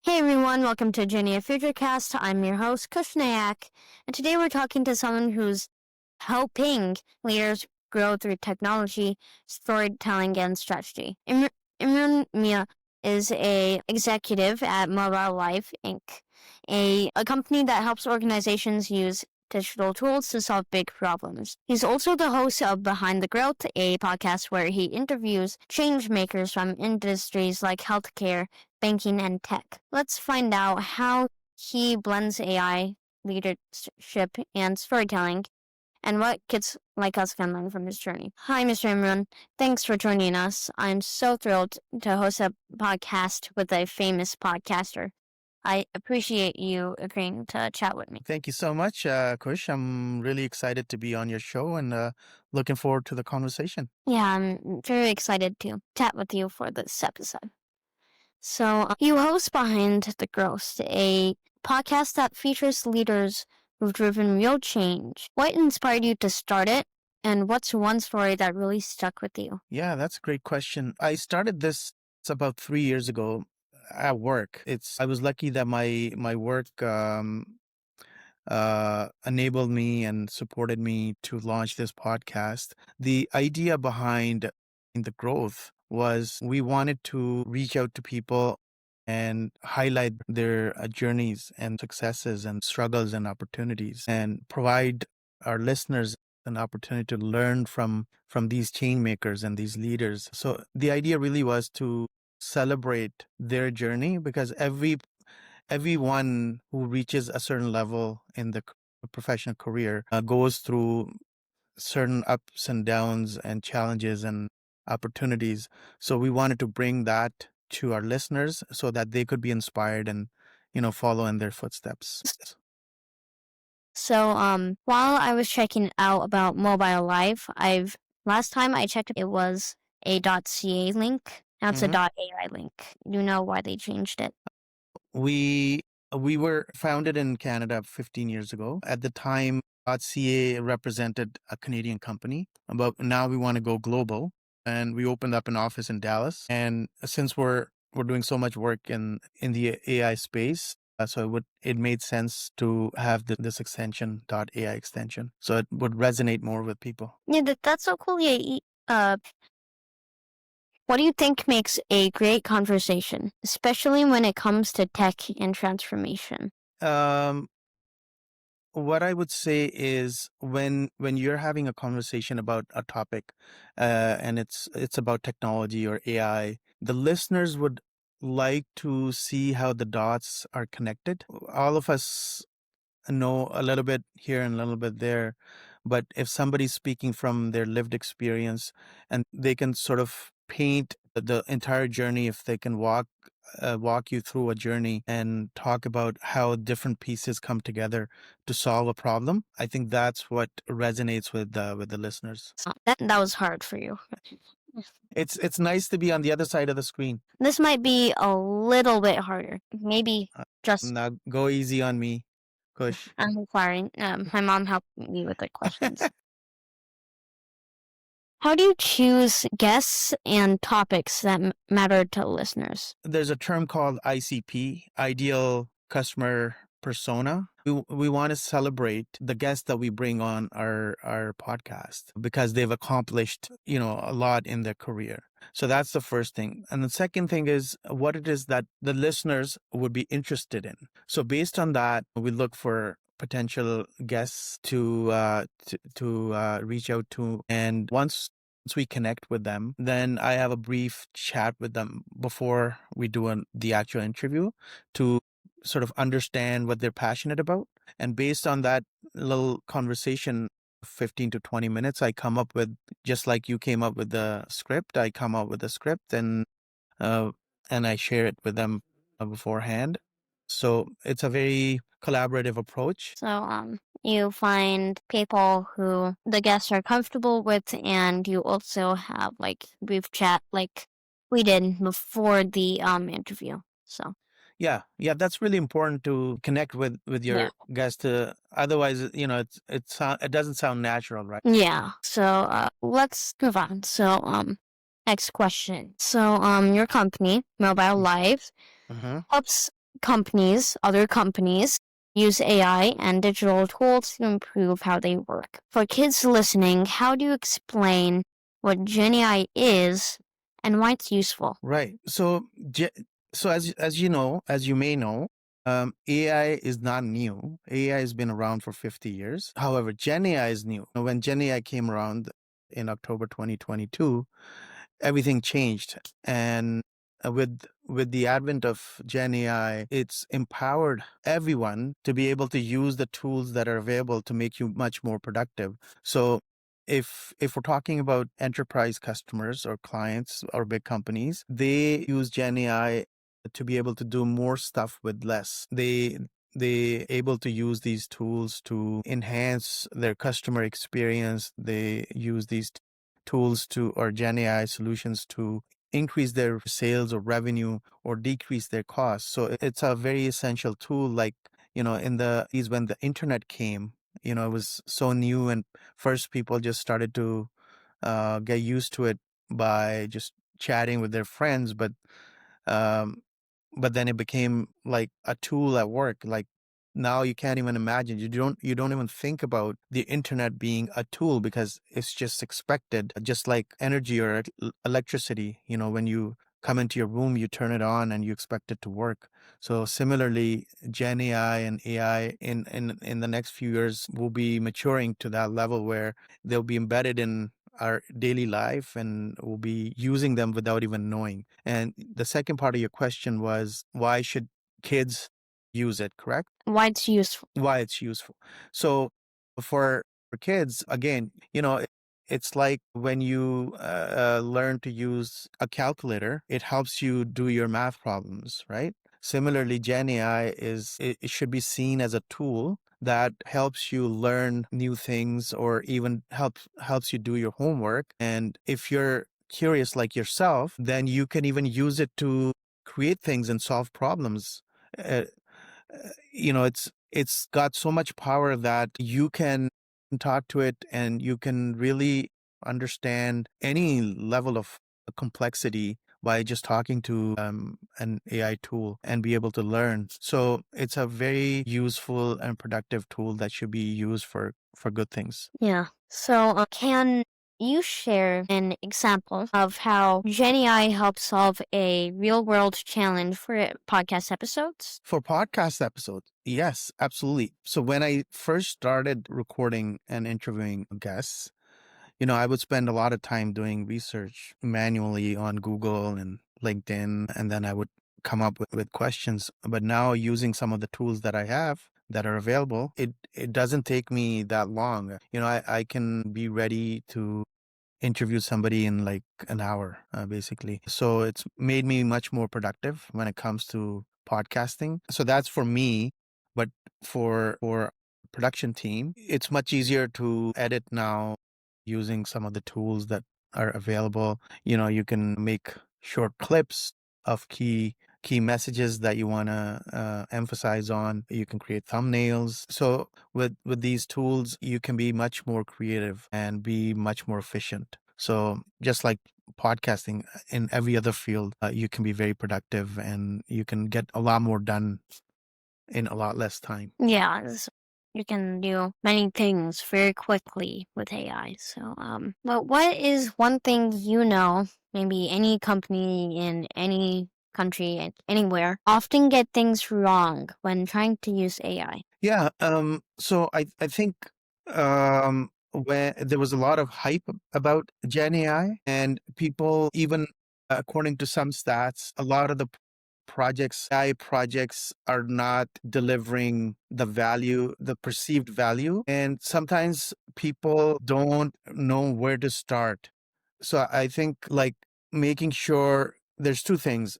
Hey everyone, welcome to GenAI FutureCast. I'm your host, Khush Nayak, and today we're talking to someone who's helping leaders grow through technology, storytelling, and strategy. Imran Mian is a executive at Mobile Life Inc., a company that helps organizations use digital tools to solve big problems. He's also the host of Behind the Growth, a podcast where he interviews changemakers from industries like healthcare, banking, and tech. Let's find out how he blends AI, leadership, and storytelling, and what kids like us can learn from his journey. Hi, Mr. Imran. Thanks for joining us. I'm so thrilled to host a podcast with a famous podcaster. I appreciate you agreeing to chat with me. Thank you so much, Kush. I'm really excited to be on your show and looking forward to the conversation. Yeah, I'm very excited to chat with you for this episode. So, you host Behind the Growth, a podcast that features leaders who've driven real change. What inspired you to start it, and what's one story that really stuck with you? Yeah, that's a great question. I started this about 3 years ago at work. I was lucky that my work enabled me and supported me to launch this podcast. The idea behind the growth was we wanted to reach out to people and highlight their journeys and successes and struggles and opportunities and provide our listeners an opportunity to learn from these chain makers and these leaders. So the idea really was to celebrate their journey because everyone who reaches a certain level in the professional career goes through certain ups and downs and challenges and opportunities. So we wanted to bring that to our listeners so that they could be inspired and, follow in their footsteps. So, while I was checking out about Mobile Life, last time I checked, it was a .ca link. Now it's a .ai link. You know why they changed it? We were founded in Canada 15 years ago. At the time, .ca represented a Canadian company, but now we want to go global, and we opened up an office in Dallas. And since we're doing so much work in the AI space, so it made sense to have this extension .ai extension, so it would resonate more with people. Yeah, that's so cool. Yeah, what do you think makes a great conversation, especially when it comes to tech and transformation? What I would say is when you're having a conversation about a topic, and it's about technology or AI, the listeners would like to see how the dots are connected. All of us know a little bit here and a little bit there, but if somebody's speaking from their lived experience and they can sort of paint the entire journey, if they can walk you through a journey and talk about how different pieces come together to solve a problem, I think that's what resonates with the listeners. That was hard for you. It's nice to be on the other side of the screen. This might be a little bit harder. Maybe just. Now go easy on me, Kush. I'm sorry. My mom helped me with the questions. How do you choose guests and topics that matter to listeners? There's a term called ICP, Ideal Customer Persona. We want to celebrate the guests that we bring on our podcast because they've accomplished, a lot in their career. So that's the first thing. And the second thing is what it is that the listeners would be interested in. So based on that, we look for potential guests to reach out to. And once we connect with them, then I have a brief chat with them before we do the actual interview to sort of understand what they're passionate about. And based on that little conversation, 15 to 20 minutes, I come up with, just like you came up with the script, I come up with a script and I share it with them beforehand. So it's a very collaborative approach. So, you find people who the guests are comfortable with, and you also have brief chat like we did before the interview. So Yeah, that's really important to connect with your guest. Otherwise, it doesn't sound natural, right? Yeah. So let's move on. So next question. So your company, Mobile Life, helps other companies, use AI and digital tools to improve how they work. For kids listening, how do you explain what GenAI is and why it's useful? Right. So as you know, as you may know, AI is not new. AI has been around for 50 years. However, GenAI is new. When GenAI came around in October 2022, everything changed. And with the advent of Gen AI, it's empowered everyone to be able to use the tools that are available to make you much more productive. So if we're talking about enterprise customers or clients or big companies, they use Gen AI to be able to do more stuff with less. They able to use these tools to enhance their customer experience. They use these tools to or Gen AI solutions to increase their sales or revenue or decrease their costs. So it's a very essential tool. Like, in the is when the internet came, it was so new, and first people just started to get used to it by just chatting with their friends. Um, but then it became like a tool at work. Like now you can't even imagine. You don't even think about the internet being a tool because it's just expected, just like energy or electricity. When you come into your room, you turn it on and you expect it to work. So similarly, Gen AI and AI in the next few years will be maturing to that level where they'll be embedded in our daily life and we'll be using them without even knowing. And the second part of your question was, why should kids use it, correct? Why it's useful? Why it's useful. So for kids, again, it's like when you learn to use a calculator, it helps you do your math problems, right? Similarly, Gen AI it should be seen as a tool that helps you learn new things or even helps you do your homework. And if you're curious like yourself, then you can even use it to create things and solve problems. Uh, it's got so much power that you can talk to it and you can really understand any level of complexity by just talking to an AI tool and be able to learn. So it's a very useful and productive tool that should be used for good things. Yeah. So, can you share an example of how GenAI helps solve a real world challenge for podcast episodes? For podcast episodes, yes, absolutely. So when I first started recording and interviewing guests, I would spend a lot of time doing research manually on Google and LinkedIn, and then I would come up with questions. But now using some of the tools that I have that are available, it doesn't take me that long. I can be ready to interview somebody in like an hour, basically. So it's made me much more productive when it comes to podcasting. So that's for me. But for production team, it's much easier to edit now using some of the tools that are available. You can make short clips of key messages that you want to emphasize on. You can create thumbnails. So with these tools, you can be much more creative and be much more efficient. So just like podcasting, in every other field, you can be very productive and you can get a lot more done in a lot less time. Yeah, you can do many things very quickly with AI. So, but what is one thing maybe any company in any country anywhere often get things wrong when trying to use AI? Yeah. So I think when there was a lot of hype about Gen AI, and people, even according to some stats, a lot of the AI projects are not delivering the value, the perceived value, and sometimes people don't know where to start. So I think like making sure there's two things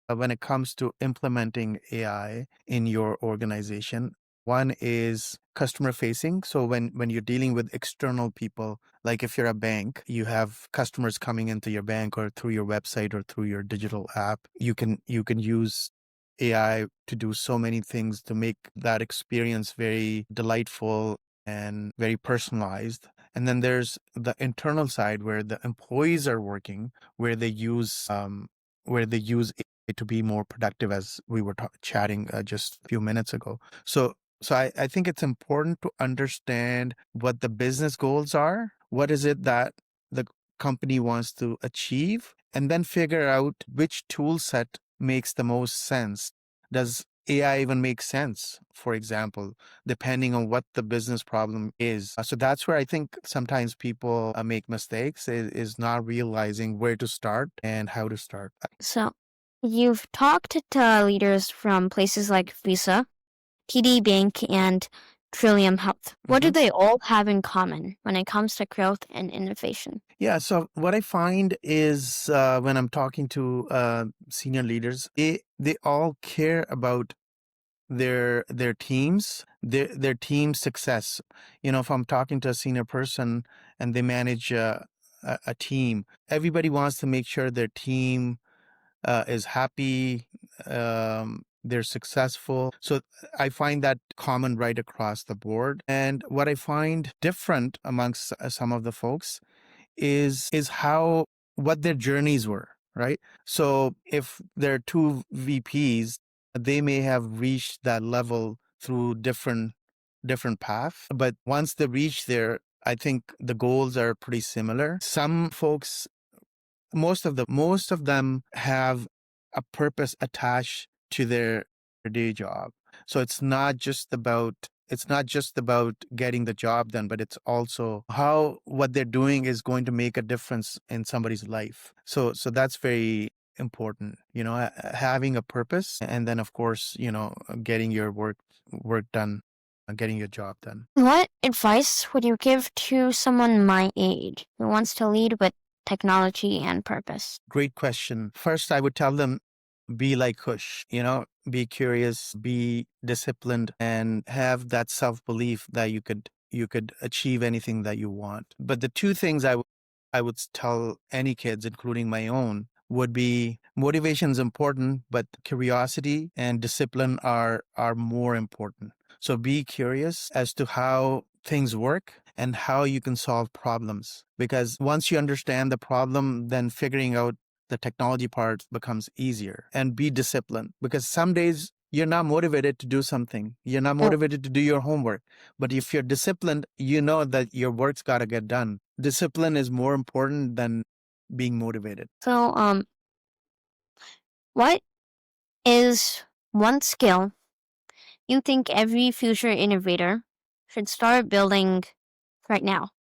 when it comes to implementing AI in your organization. One is customer facing. So when you're dealing with external people, like if you're a bank, you have customers coming into your bank or through your website or through your digital app, you can use AI to do so many things to make that experience very delightful and very personalized. And then there's the internal side where the employees are working, where they use to be more productive, as we were chatting just a few minutes ago. So I think it's important to understand what the business goals are. What is it that the company wants to achieve? And then figure out which tool set makes the most sense. Does AI even make sense, for example, depending on what the business problem is? So that's where I think sometimes people make mistakes, is not realizing where to start and how to start. So, you've talked to leaders from places like Visa, TD Bank, and Trillium Health. What do Mhm. they all have in common when it comes to growth and innovation? Yeah, so what I find is when I'm talking to senior leaders, they all care about their teams, their team success. If I'm talking to a senior person and they manage a team, everybody wants to make sure their team is happy, they're successful. So I find that common right across the board. And what I find different amongst some of the folks is how what their journeys were, right? So if there are two VPs, they may have reached that level through different paths, but once they reach there, I think the goals are pretty similar. Some folks, most of them have a purpose attached to their day job. So it's not just about getting the job done, but it's also how what they're doing is going to make a difference in somebody's life. So that's very important, having a purpose, and then of course, getting your work done, getting your job done. What advice would you give to someone my age who wants to lead with technology and purpose? Great question. First, I would tell them, be like Khush, be curious, be disciplined, and have that self-belief that you could achieve anything that you want. But the two things I would tell any kids, including my own, would be motivation is important, but curiosity and discipline are more important. So be curious as to how things work and how you can solve problems. Because once you understand the problem, then figuring out the technology part becomes easier. And be disciplined, because some days you're not motivated to do something. You're not motivated to do your homework. But if you're disciplined, you know that your work's got to get done. Discipline is more important than being motivated. So, what is one skill you think every future innovator should start building right now?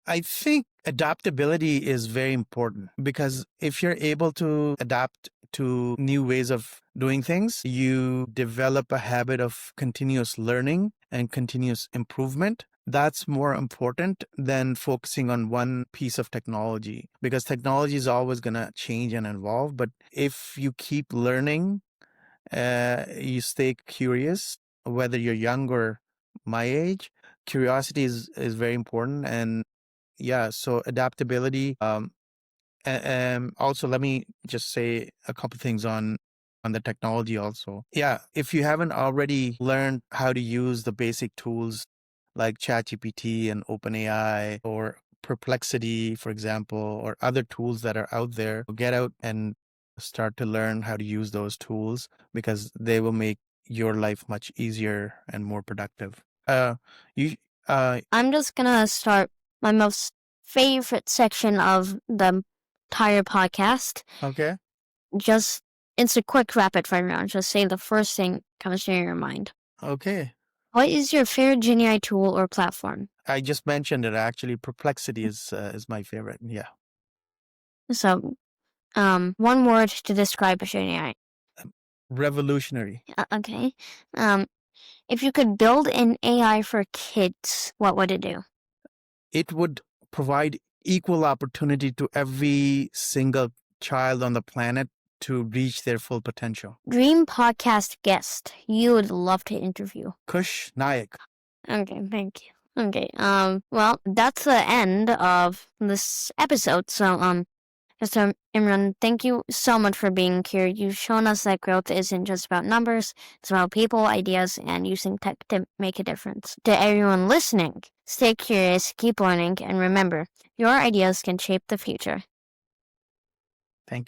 I think adaptability is very important, because if you're able to adapt to new ways of doing things, you develop a habit of continuous learning and continuous improvement. That's more important than focusing on one piece of technology, because technology is always going to change and evolve. But if you keep learning, you stay curious, whether you're young or my age, curiosity is very important. And yeah, so adaptability. Also, let me just say a couple things on the technology also. Yeah, if you haven't already learned how to use the basic tools like ChatGPT and OpenAI or Perplexity, for example, or other tools that are out there, get out and start to learn how to use those tools, because they will make your life much easier and more productive. You, I'm just gonna start my most favorite section of the entire podcast. okay. Just it's a quick rapid fire round. Just say the first thing comes to your mind. Okay. What is your favorite GenAI tool or platform? I just mentioned it. Actually, Perplexity is my favorite. Yeah. So, one word to describe a GenAI. Revolutionary. Okay. Um, if you could build an AI for kids, what would it do? It would provide equal opportunity to every single child on the planet to reach their full potential. Dream podcast guest you would love to interview. Khush Nayak. Okay, thank you. Okay, well, that's the end of this episode. So, Mr. Imran, thank you so much for being here. You've shown us that growth isn't just about numbers, it's about people, ideas, and using tech to make a difference. To everyone listening, stay curious, keep learning, and remember, your ideas can shape the future. Thank you.